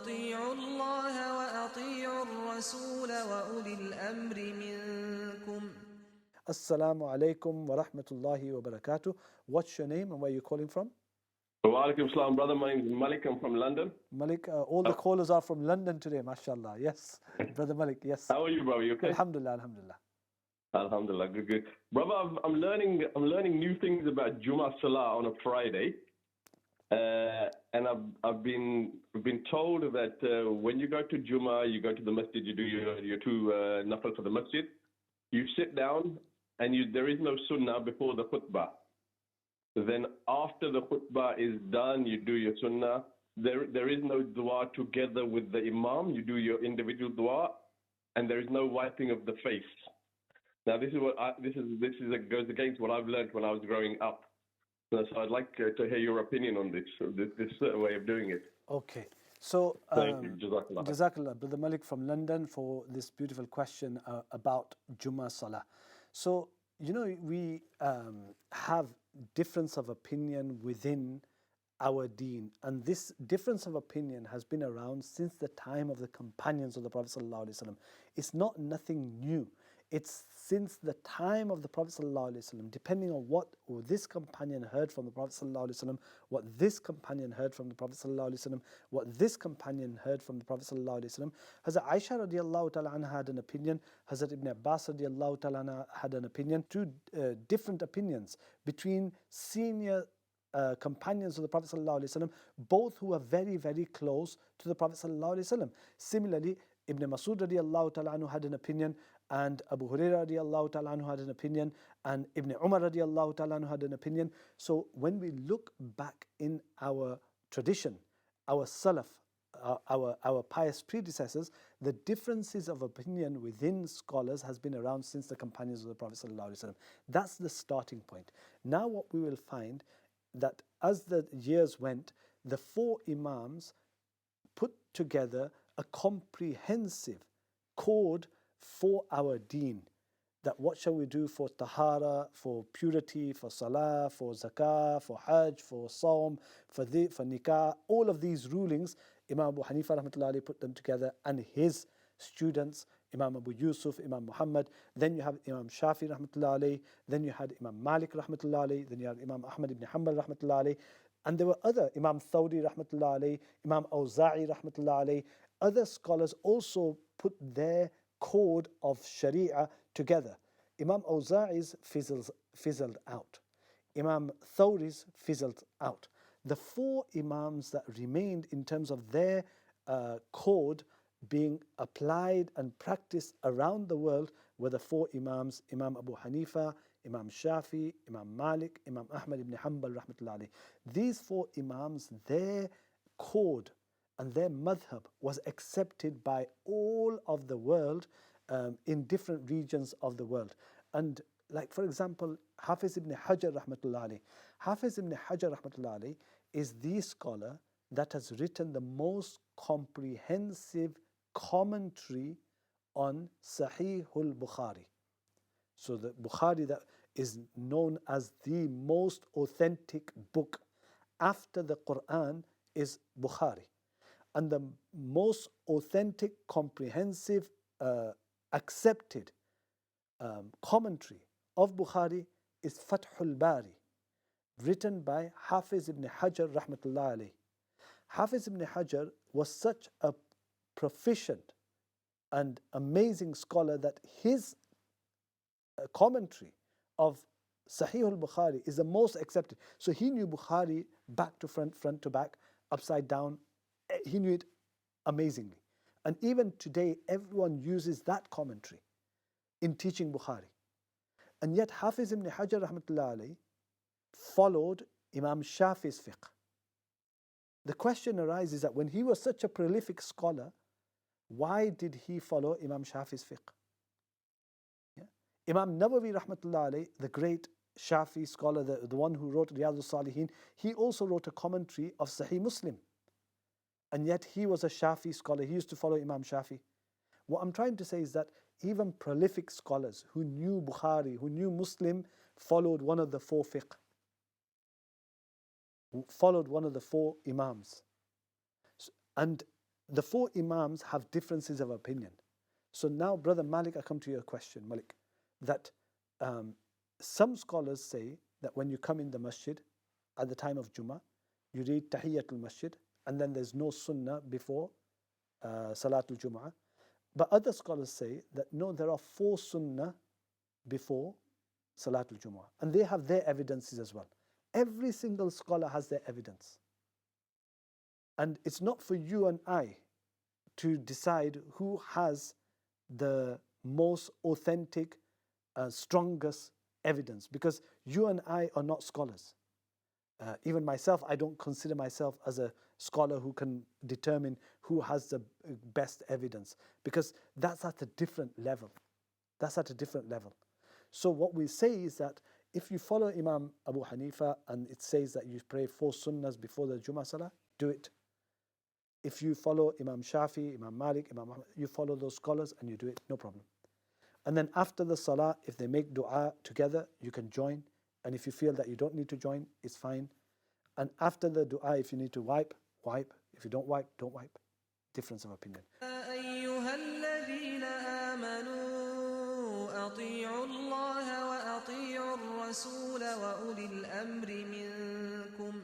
أطيعوا الله وأطيعوا الرسول وأولي الأمر منكم. Assalamu alaikum wa rahmatullahi wa barakatuh. What's your name and where are you calling from? Wa alaikum salam, brother. My name is Malik. I'm from London. Malik, all the callers are from London today, mashallah. Yes, brother Malik, yes. How are you, brother? You okay? Alhamdulillah, alhamdulillah. Alhamdulillah, good, good. Brother, I'm learning new things about Jummah Salah on a Friday. And I've been told that when you go to Jummah, you go to the masjid, you do your two nafil for the masjid. You sit down and there is no sunnah before the khutbah. Then after the khutbah is done, you do your sunnah. There is no dua together with the imam. You do your individual dua, and there is no wiping of the face. Now this goes against what I've learned when I was growing up. So I'd like to hear your opinion on this way of doing it. Okay. So, thank you. Jazakallah. Jazakallah, Brother Malik from London, for this beautiful question about Jummah Salah. So, we have difference of opinion within our deen, and this difference of opinion has been around since the time of the companions of the Prophet ﷺ. It's not nothing new. It's since the time of the Prophet ﷺ, depending on what this companion heard from the Prophet ﷺ, what this companion heard from the Prophet ﷺ, what this companion heard from the Prophet ﷺ. Hazrat Aisha radiallahu ta'ala anha had an opinion, Hazrat Ibn Abbas radiallahu ta'ala anha had an opinion. Two different opinions between senior companions of the Prophet ﷺ, both who are very, very close to the Prophet ﷺ. Similarly, Ibn Masud radiallahu ta'ala anhu had an opinion, and Abu Hurairah radiallahu ta'ala anhu had an opinion, and Ibn Umar radiallahu ta'ala anhu had an opinion. So when we look back in our tradition, our salaf, our pious predecessors, the differences of opinion within scholars has been around since the companions of the Prophet ﷺ. That's the starting point. Now what we will find that as the years went, the four imams put together a comprehensive code for our deen. That what shall we do for tahara, for purity, for salah, for zakah, for hajj, for sawm, for nikah. All of these rulings, Imam Abu Hanifa rahmatullahi put them together, and his students, Imam Abu Yusuf, Imam Muhammad. Then you have Imam Shafi rahmatullahi. Then you had Imam Malik rahmatullahi. Then you had Imam Ahmad ibn Hanbal rahmatullahi. And there were other, Imam Thawri rahmatullahi, Imam Awza'i rahmatullahi. Other scholars also put their code of Sharia together. Imam Awza'i's fizzled out. Imam Thawri's fizzled out. The four imams that remained in terms of their code being applied and practiced around the world were the four imams, Imam Abu Hanifa, Imam Shafi, Imam Malik, Imam Ahmad ibn Hanbal rahmatullahi. These four imams, their code and their madhab was accepted by all of the world in different regions of the world. And like for example, Hafiz ibn Hajar rahmatullahi. Hafiz ibn Hajar rahmatullahi is the scholar that has written the most comprehensive commentary on Sahihul Bukhari. So the Bukhari that is known as the most authentic book after the Quran is Bukhari. And the most authentic, comprehensive, accepted commentary of Bukhari is Fathul Bari, written by Hafiz ibn Hajar rahmatullahi alayh. Hafiz ibn Hajar was such a proficient and amazing scholar that his commentary of Sahih al-Bukhari is the most accepted. So he knew Bukhari back to front, front to back, upside down. He knew it amazingly. And even today, everyone uses that commentary in teaching Bukhari. And yet Hafiz ibn Hajar rahmatullahi alayhi followed Imam Shafi's fiqh. The question arises that when he was such a prolific scholar, why did he follow Imam Shafi's fiqh? Imam Nawawi rahmatullahi alayhi, the great Shafi scholar, the one who wrote Riyadus Salihin, he also wrote a commentary of Sahih Muslim. And yet he was a Shafi scholar. He used to follow Imam Shafi. What I'm trying to say is that even prolific scholars who knew Bukhari, who knew Muslim, followed one of the four fiqh, followed one of the four imams. And the four Imams have differences of opinion. So now, Brother Malik, I come to your question, Malik, that some scholars say that when you come in the masjid at the time of Jummah, you read Tahiyyatul Masjid, and then there's no sunnah before Salatul Jummah. But other scholars say that no, there are four sunnah before Salatul Jummah, and they have their evidences as well. Every single scholar has their evidence. And it's not for you and I to decide who has the most authentic, strongest evidence, because you and I are not scholars. Even myself, I don't consider myself as a scholar who can determine who has the best evidence, because that's at a different level. That's at a different level. So what we say is that if you follow Imam Abu Hanifa and it says that you pray 4 sunnahs before the Jummah Salah, do it. If you follow Imam Shafi, Imam Malik, Imam Ahmad, you follow those scholars and you do it, no problem. And then after the Salah, if they make dua together, you can join. And if you feel that you don't need to join, it's fine. And after the dua, if you need to wipe, wipe. If you don't wipe, don't wipe. Difference of opinion. أيها الذين آمنوا أطيعوا الله وأطيعوا الرسول وأولي الأمر منكم